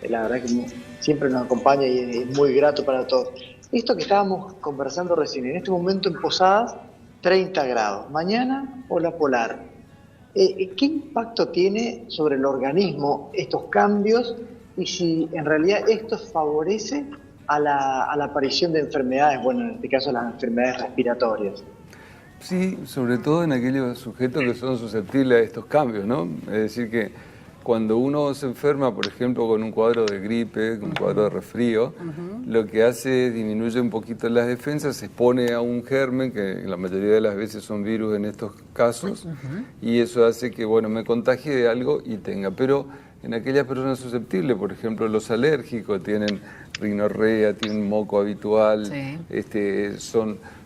La verdad que siempre nos acompaña y es muy grato para todos. Esto que estábamos conversando recién, en este momento en Posadas, 30 grados. Mañana, ola polar. ¿Qué impacto tiene sobre el organismo estos cambios y si en realidad esto favorece a la aparición de enfermedades, bueno, en este caso las enfermedades respiratorias? Sí, sobre todo en aquellos sujetos que son susceptibles a estos cambios, ¿no? Es decir que cuando uno se enferma, por ejemplo, con un cuadro de gripe, un cuadro de resfrío, lo que hace es disminuye un poquito las defensas, se expone a un germen, que la mayoría de las veces son virus en estos casos, y eso hace que, bueno, me contagie de algo y tenga. Pero en aquellas personas susceptibles, por ejemplo, los alérgicos, tienen rinorrea, tienen moco habitual,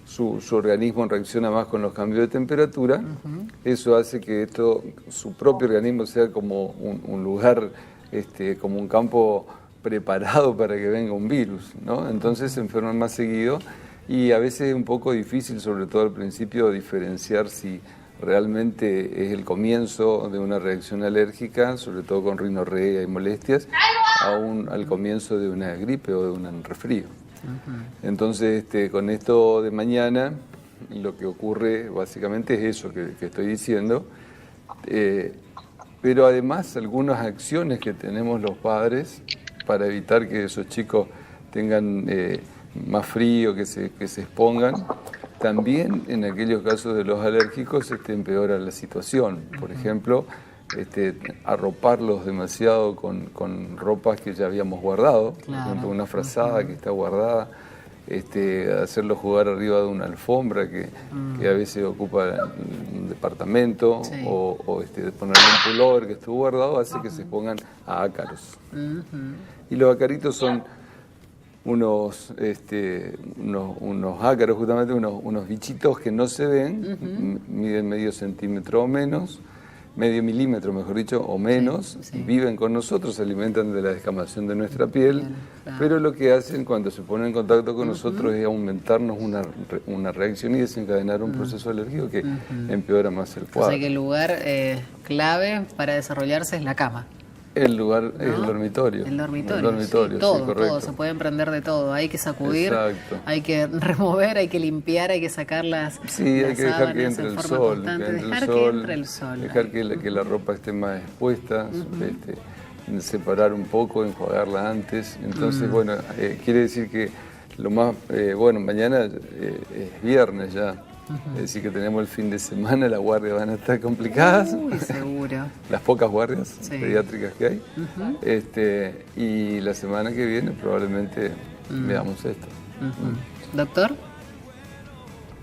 su organismo reacciona más con los cambios de temperatura, eso hace que su propio organismo sea como un lugar, como un campo preparado para que venga un virus, ¿no? Entonces se enferman más seguido y a veces es un poco difícil, sobre todo al principio, diferenciar si realmente es el comienzo de una reacción alérgica, sobre todo con rinorrea y molestias, al comienzo de una gripe o de un resfrío. Entonces, con esto de mañana, lo que ocurre básicamente es eso que estoy diciendo, pero además algunas acciones que tenemos los padres para evitar que esos chicos tengan más frío, que se expongan, también en aquellos casos de los alérgicos empeora la situación. Por ejemplo, arroparlos demasiado con ropas que ya habíamos guardado, por ejemplo, una frazada que está guardada, hacerlos jugar arriba de una alfombra que a veces ocupa un departamento, o ponerle un pullover que estuvo guardado, hace que se pongan a ácaros. Y los acaritos son unos ácaros, justamente unos bichitos que no se ven, miden medio centímetro o menos, medio milímetro, mejor dicho, o menos, viven con nosotros, se alimentan de la descamación de nuestra piel, pero lo que hacen cuando se ponen en contacto con nosotros es aumentarnos una reacción y desencadenar un proceso alérgico que empeora más el cuadro. O sea que el lugar clave para desarrollarse es la cama. El lugar es el dormitorio. El dormitorio, todo, se puede emprender de todo. Hay que sacudir, hay que remover, hay que limpiar, hay que sacar las hay que dejar que entre el sol, dejar que la ropa esté más expuesta, separar un poco, enjuagarla antes. Entonces, bueno, quiere decir que lo más, mañana es viernes ya. Es decir, que tenemos el fin de semana, las guardias van a estar complicadas. Seguro. Las pocas guardias pediátricas que hay. Y la semana que viene probablemente veamos esto. ¿Doctor?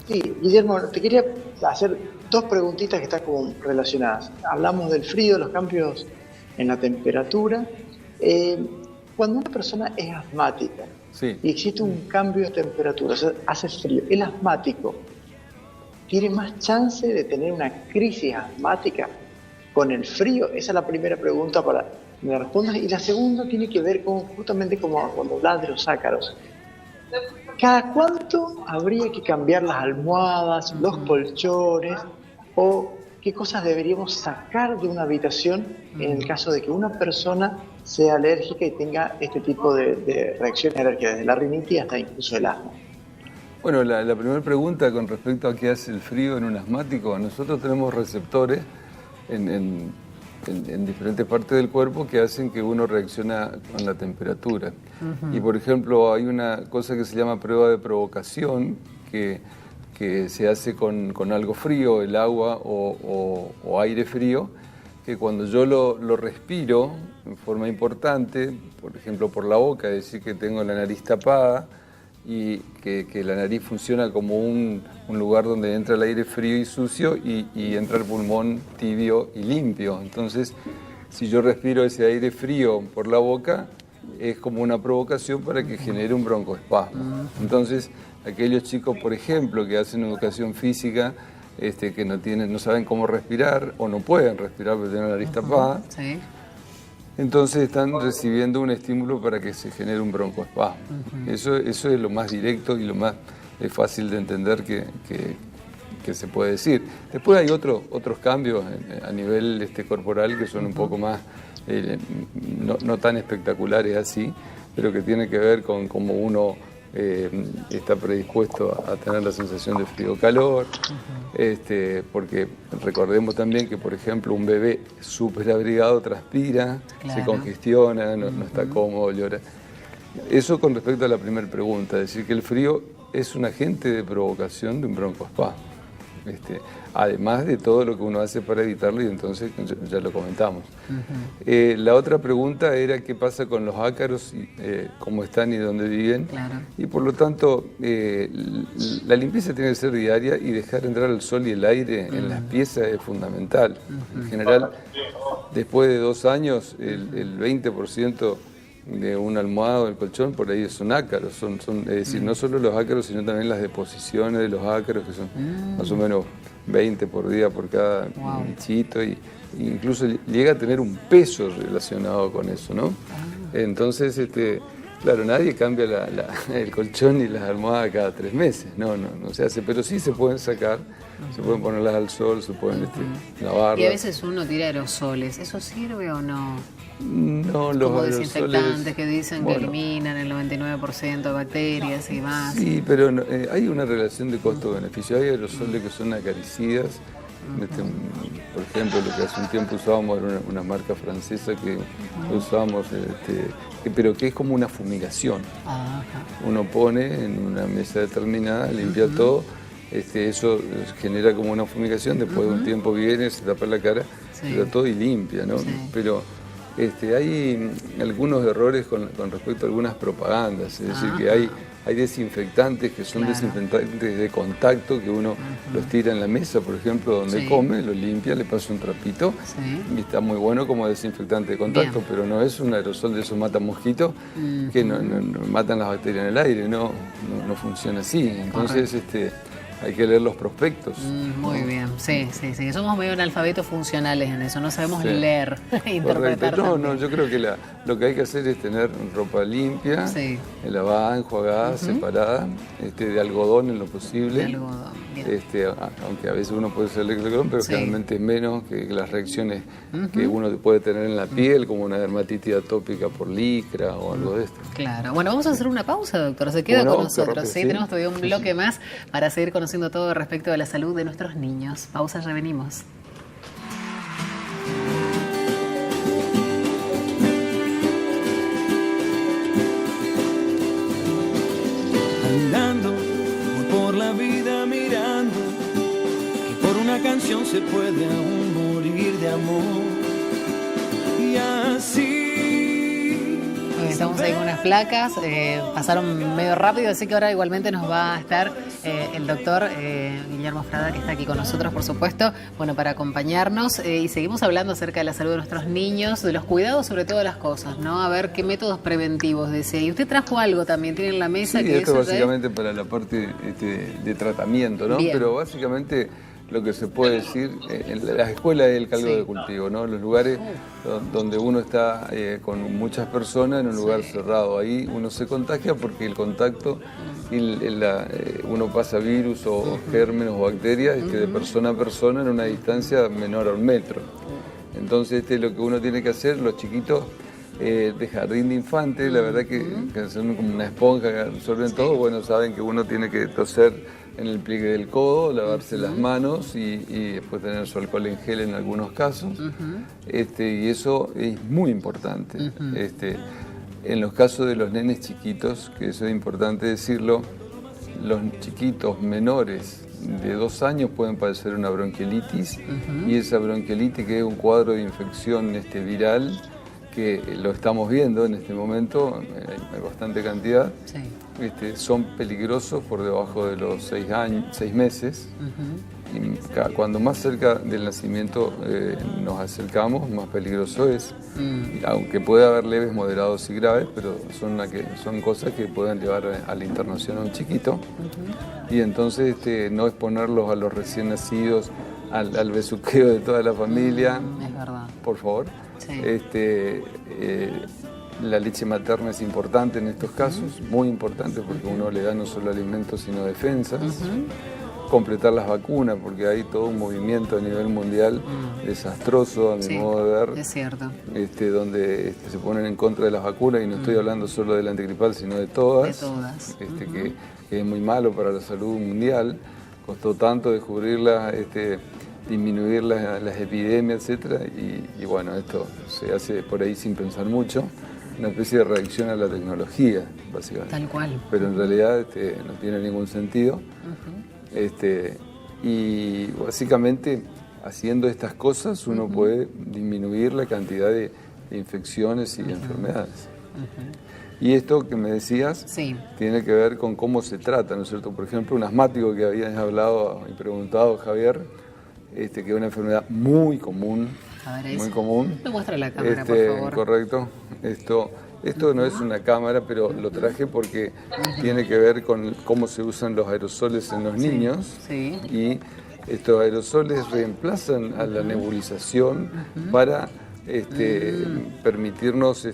Sí, Guillermo, te quería hacer dos preguntitas que están como relacionadas. Hablamos del frío, los cambios en la temperatura. Cuando una persona es asmática y existe un cambio de temperatura, o sea, hace frío, el asmático tiene más chance de tener una crisis asmática con el frío. Esa es la primera pregunta para que me respondas. Y la segunda tiene que ver con justamente como cuando hablas de los ácaros. ¿Cada cuánto habría que cambiar las almohadas, los colchones, o qué cosas deberíamos sacar de una habitación en el caso de que una persona sea alérgica y tenga este tipo de reacciones alérgicas, desde la rinitis hasta incluso el asma. Bueno, la primera pregunta con respecto a qué hace el frío en un asmático, nosotros tenemos receptores en diferentes partes del cuerpo que hacen que uno reacciona con la temperatura. Y por ejemplo, hay una cosa que se llama prueba de provocación que se hace con algo frío, el agua o aire frío, que cuando yo lo respiro en forma importante, por ejemplo por la boca, es decir que tengo la nariz tapada y que la nariz funciona como un lugar donde entra el aire frío y sucio y entra el pulmón tibio y limpio. Entonces, si yo respiro ese aire frío por la boca, es como una provocación para que genere un broncoespasmo. Entonces, aquellos chicos, por ejemplo, que hacen educación física, que no saben cómo respirar o no pueden respirar porque tienen la nariz tapada, Sí. entonces están recibiendo un estímulo para que se genere un broncoespasmo. Eso es lo más directo y lo más fácil de entender que se puede decir. Después hay otros cambios a nivel corporal que son un poco más, no tan espectaculares así, pero que tienen que ver con cómo uno está predispuesto a tener la sensación de frío-calor, porque recordemos también que, por ejemplo, un bebé súper abrigado transpira, se congestiona, no está cómodo, llora. Eso con respecto a la primera pregunta, es decir, que el frío es un agente de provocación de un broncoespasmo. Además de todo lo que uno hace para evitarlo, y entonces ya lo comentamos. La otra pregunta era qué pasa con los ácaros, cómo están y dónde viven. Claro. Y por lo tanto, la limpieza tiene que ser diaria y dejar entrar el sol y el aire en las piezas es fundamental. En general, después de 2 años, el 20% de un almohado del colchón por ahí son ácaros, es decir, no solo los ácaros, sino también las deposiciones de los ácaros, que son más o menos 20 por día por cada bichito, y incluso llega a tener un peso relacionado con eso, ¿no? Entonces, claro, nadie cambia el colchón y las almohadas cada 3 meses, no se hace, pero sí se pueden sacar, se pueden ponerlas al sol, se pueden lavarlas. Y a veces uno tira aerosoles, ¿eso sirve o no? No, los como aerosoles, desinfectantes que dicen que eliminan el 99% de bacterias y más. Sí, pero hay una relación de costo-beneficio. Hay aerosoles que son acaricidas. Por ejemplo, lo que hace un tiempo usábamos era una marca francesa que usábamos, pero que es como una fumigación. Uno pone en una mesa determinada, limpia todo. Eso genera como una fumigación. Después de un tiempo viene, se tapa la cara, se da todo y limpia, ¿no? Pero hay algunos errores con respecto a algunas propagandas, es decir, que hay desinfectantes que son desinfectantes de contacto, que uno los tira en la mesa, por ejemplo, donde come, lo limpia, le pasa un trapito y está muy bueno como desinfectante de contacto, pero no es un aerosol de esos mosquitos que no matan las bacterias en el aire, no funciona así. Entonces, hay que leer los prospectos. Muy bien, sí. Somos medio analfabetos funcionales en eso, no sabemos leer, interpretar. No, yo creo que lo que hay que hacer es tener ropa limpia, lavada, enjuagada, separada, de algodón en lo posible. De algodón, bien. Aunque a veces uno puede ser alérgico al algodón, pero generalmente es menos que las reacciones que uno puede tener en la piel, como una dermatitis atópica por licra o algo de esto. Claro. Bueno, vamos a hacer una pausa, doctor. Se queda con nosotros. Sí, tenemos todavía un bloque más para seguir conociendo todo respecto de la salud de nuestros niños. Pausa, ya venimos. Andando voy por la vida mirando que por una canción se puede aún morir de amor. Y así estamos ahí con unas placas, pasaron medio rápido, así que ahora igualmente nos va a estar el doctor Guillermo Frada, que está aquí con nosotros, por supuesto, bueno, para acompañarnos, y seguimos hablando acerca de la salud de nuestros niños, de los cuidados sobre todas las cosas, ¿no? A ver qué métodos preventivos desea. Y usted trajo algo también, tiene en la mesa. Sí, que esto básicamente para la parte de tratamiento, ¿no? Bien. Pero básicamente lo que se puede decir, en las escuelas es el caldo de cultivo, ¿no? Los lugares donde uno está con muchas personas en un lugar cerrado, ahí uno se contagia porque el contacto, uno pasa virus o gérmenes o bacterias de persona a persona en una distancia menor a 1 metro. Entonces lo que uno tiene que hacer, los chiquitos de jardín de infantes, la verdad que son como una esponja que absorben todo, bueno, saben que uno tiene que toser en el pliegue del codo, lavarse las manos y después tener su alcohol en gel en algunos casos. Y eso es muy importante. En los casos de los nenes chiquitos, que eso es importante decirlo, los chiquitos menores de 2 años pueden padecer una bronquiolitis y esa bronquiolitis, que es un cuadro de infección viral, que lo estamos viendo en este momento, hay bastante cantidad, son peligrosos por debajo de los 6 meses. Y cuando más cerca del nacimiento nos acercamos, más peligroso es. Aunque puede haber leves, moderados y graves, pero son cosas que pueden llevar a la internación a un chiquito. Y entonces no exponerlos a los recién nacidos, al besuqueo de toda la familia. Es verdad. Por favor. Sí. La leche materna es importante en estos casos, muy importante, porque uno le da no solo alimentos sino defensas. Completar las vacunas, porque hay todo un movimiento a nivel mundial desastroso, a mi modo de ver. Es cierto. Donde se ponen en contra de las vacunas, y no estoy hablando solo del antigripal, sino de todas. De todas. Que es muy malo para la salud mundial. Costó tanto descubrirlas, disminuir las epidemias, etcétera, y bueno, esto se hace por ahí sin pensar mucho, una especie de reacción a la tecnología, básicamente. Tal cual. Pero en realidad no tiene ningún sentido. Y básicamente, haciendo estas cosas, uno puede disminuir la cantidad de infecciones y enfermedades. Y esto que me decías tiene que ver con cómo se trata, ¿no es cierto? Por ejemplo, un asmático que habías hablado y preguntado, Javier, que es una enfermedad muy común. A ver, muy común. Me muestra la cámara, por favor. Correcto. Esto no es una cámara, pero lo traje porque tiene que ver con cómo se usan los aerosoles en los niños. Y estos aerosoles reemplazan a la nebulización para permitirnos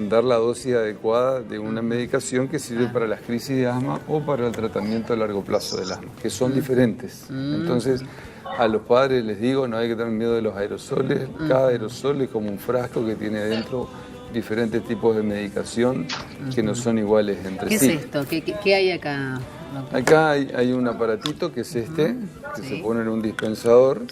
dar la dosis adecuada de una medicación que sirve para las crisis de asma o para el tratamiento a largo plazo del asma, que son diferentes. Entonces, a los padres les digo, no hay que tener miedo de los aerosoles. Cada aerosol es como un frasco que tiene dentro diferentes tipos de medicación que no son iguales entre sí. ¿Qué es esto? ¿Qué hay acá? Acá hay un aparatito que es que se pone en un dispensador,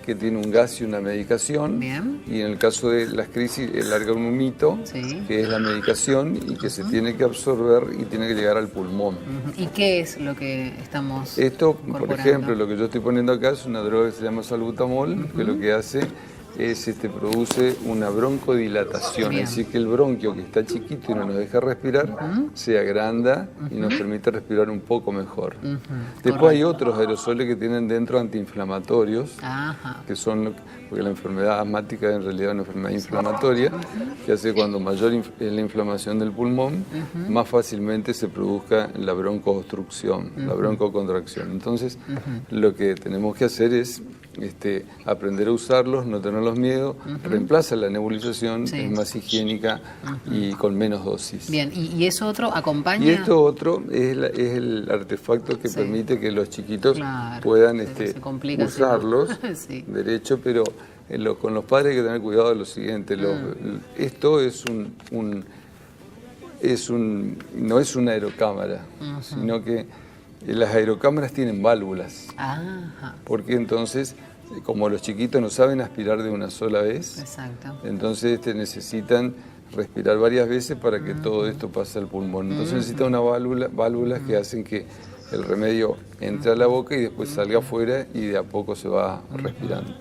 que tiene un gas y una medicación. Bien. Y en el caso de las crisis, larga un humito, que es la medicación y que se tiene que absorber y tiene que llegar al pulmón. ¿Y qué es lo que estamos Esto, por ejemplo, lo que yo estoy poniendo acá es una droga que se llama salbutamol, que lo que hace es produce una broncodilatación, es decir, que el bronquio, que está chiquito y no nos deja respirar, se agranda y nos permite respirar un poco mejor. Después hay otros aerosoles que tienen dentro antiinflamatorios, que son, porque la enfermedad asmática en realidad es una enfermedad inflamatoria, que hace cuando mayor es la inflamación del pulmón, más fácilmente se produzca la broncoobstrucción, la broncocontracción. Entonces, lo que tenemos que hacer es aprender a usarlos, no tenerlos miedo, reemplaza la nebulización, es más higiénica y con menos dosis. Bien, ¿y eso otro acompaña? Y esto otro es el artefacto que permite que los chiquitos puedan usarlos derecho, pero con los padres hay que tener cuidado de lo siguiente. Esto no es una aerocámara, sino que las aerocámaras tienen válvulas. Porque entonces, como los chiquitos no saben aspirar de una sola vez, entonces necesitan respirar varias veces para que todo esto pase al pulmón. Entonces necesita una válvulas que hacen que el remedio entre a la boca y después salga afuera y de a poco se va respirando.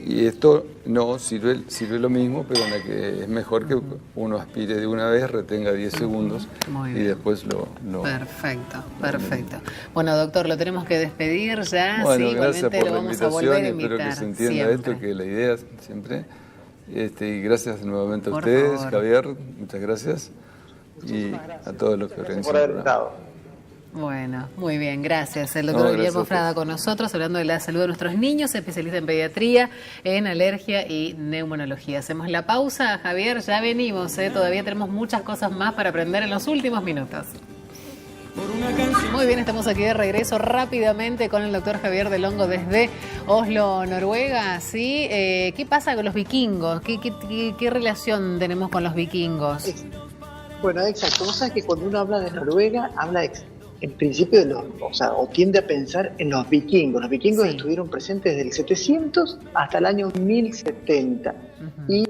Y esto no sirve lo mismo, pero en la que es mejor que uno aspire de una vez, retenga 10 segundos y después lo... Perfecto. Bueno, doctor, lo tenemos que despedir ya. Bueno, sí, gracias por la invitación, espero que se entienda esto, que la idea siempre... y gracias nuevamente a ustedes, Javier, muchas gracias. Y a todos los que organizan el programa. Bueno, muy bien, gracias. El doctor Guillermo Frada con nosotros, hablando de la salud de nuestros niños, especialista en pediatría, en alergia y neumonología. Hacemos la pausa, Javier, ya venimos, todavía tenemos muchas cosas más para aprender en los últimos minutos. Muy bien, estamos aquí de regreso rápidamente con el doctor Javier Del Hongo desde Oslo, Noruega. ¿Sí? ¿Qué pasa con los vikingos? ¿Qué relación tenemos con los vikingos? Bueno, exacto. Vos sabés que cuando uno habla de Noruega, habla en principio de o tiende a pensar en los vikingos. Los vikingos estuvieron presentes desde el 700 hasta el año 1070 y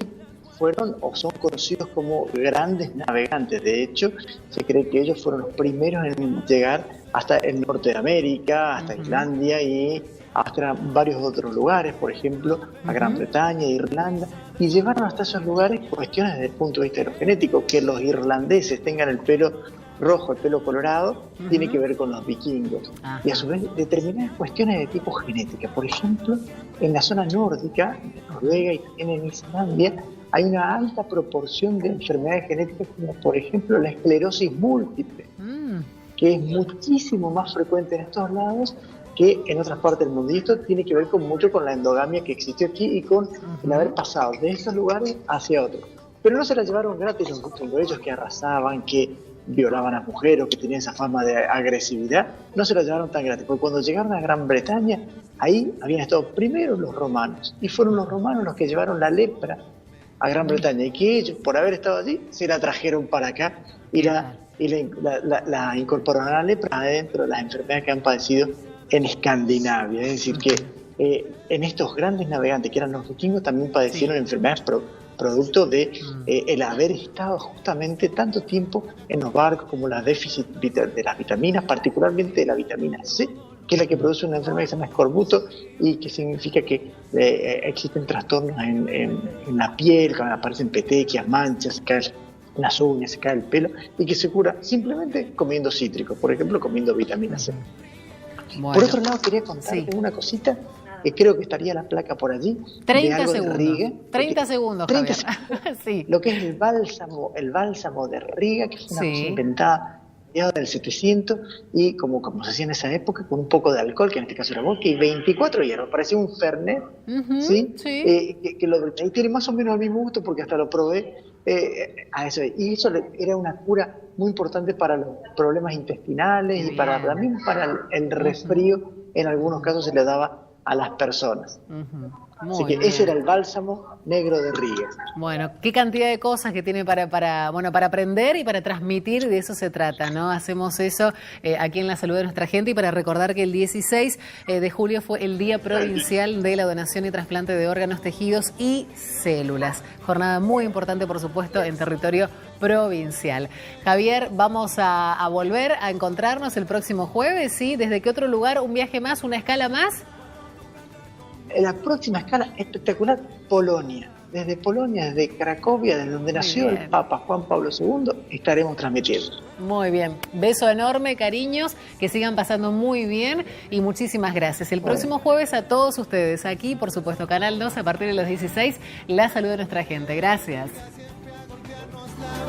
fueron o son conocidos como grandes navegantes. De hecho, se cree que ellos fueron los primeros en llegar hasta el norte de América, hasta Islandia y hasta varios otros lugares, por ejemplo, a Gran Bretaña, Irlanda, y llevaron hasta esos lugares cuestiones desde el punto de vista de lo genético. Que los irlandeses tengan el pelo rojo, el pelo colorado, tiene que ver con los vikingos. Y a su vez determinadas cuestiones de tipo genética. Por ejemplo, en la zona nórdica, en Noruega y también en Islandia, hay una alta proporción de enfermedades genéticas como por ejemplo la esclerosis múltiple, que es muchísimo más frecuente en estos lados que en otras partes del mundo. Y esto tiene que ver mucho con la endogamia que existió aquí y con el haber pasado de estos lugares hacia otros. Pero no se la llevaron gratis ellos que arrasaban, que violaban a mujeres o que tenían esa fama de agresividad, no se la llevaron tan gratis, porque cuando llegaron a Gran Bretaña, ahí habían estado primero los romanos, y fueron los romanos los que llevaron la lepra a Gran Bretaña, y que ellos, por haber estado allí, se la trajeron para acá y la incorporaron a la lepra adentro de las enfermedades que han padecido en Escandinavia. Es decir, que en estos grandes navegantes que eran los vikingos también padecieron enfermedades producto de el haber estado justamente tanto tiempo en los barcos, como la déficit de las vitaminas, particularmente de la vitamina C, que es la que produce una enfermedad que se llama escorbuto y que significa que existen trastornos en la piel, cuando aparecen petequias, manchas, se caen las uñas, se cae el pelo, y que se cura simplemente comiendo cítricos, por ejemplo, comiendo vitamina C. Bueno. Por otro lado, quería contarte una cosita, que creo que estaría la placa por allí. 30 segundos. Riga, 30 segundos, 30 segundos. Sí. Lo que es el bálsamo de Riga, que fue una cosa inventada del 700 y como se hacía en esa época, con un poco de alcohol, que en este caso era vodka, y 24 hierbas, parecía un Fernet, ¿sí? Ahí tiene más o menos el mismo gusto, porque hasta lo probé a eso. Y eso era una cura muy importante para los problemas intestinales y también para el resfrío. En algunos casos se le daba a las personas. Así que ese era el bálsamo negro de Riga. Bueno, qué cantidad de cosas que tiene para aprender y para transmitir, de eso se trata, ¿no? Hacemos eso aquí en La Salud de Nuestra Gente, y para recordar que el 16 de julio fue el Día Provincial de la Donación y Trasplante de Órganos, Tejidos y Células. Jornada muy importante, por supuesto, en territorio provincial. Javier, vamos a volver a encontrarnos el próximo jueves, ¿sí? ¿Desde qué otro lugar? ¿Un viaje más? ¿Una escala más? La próxima escala espectacular, Polonia. Desde Polonia, desde Cracovia, desde donde nació el Papa Juan Pablo II, estaremos transmitiendo. Muy bien. Beso enorme, cariños, que sigan pasando muy bien y muchísimas gracias. El próximo jueves a todos ustedes, aquí, por supuesto, Canal 2, a partir de las 16, La Salud de Nuestra Gente. Gracias.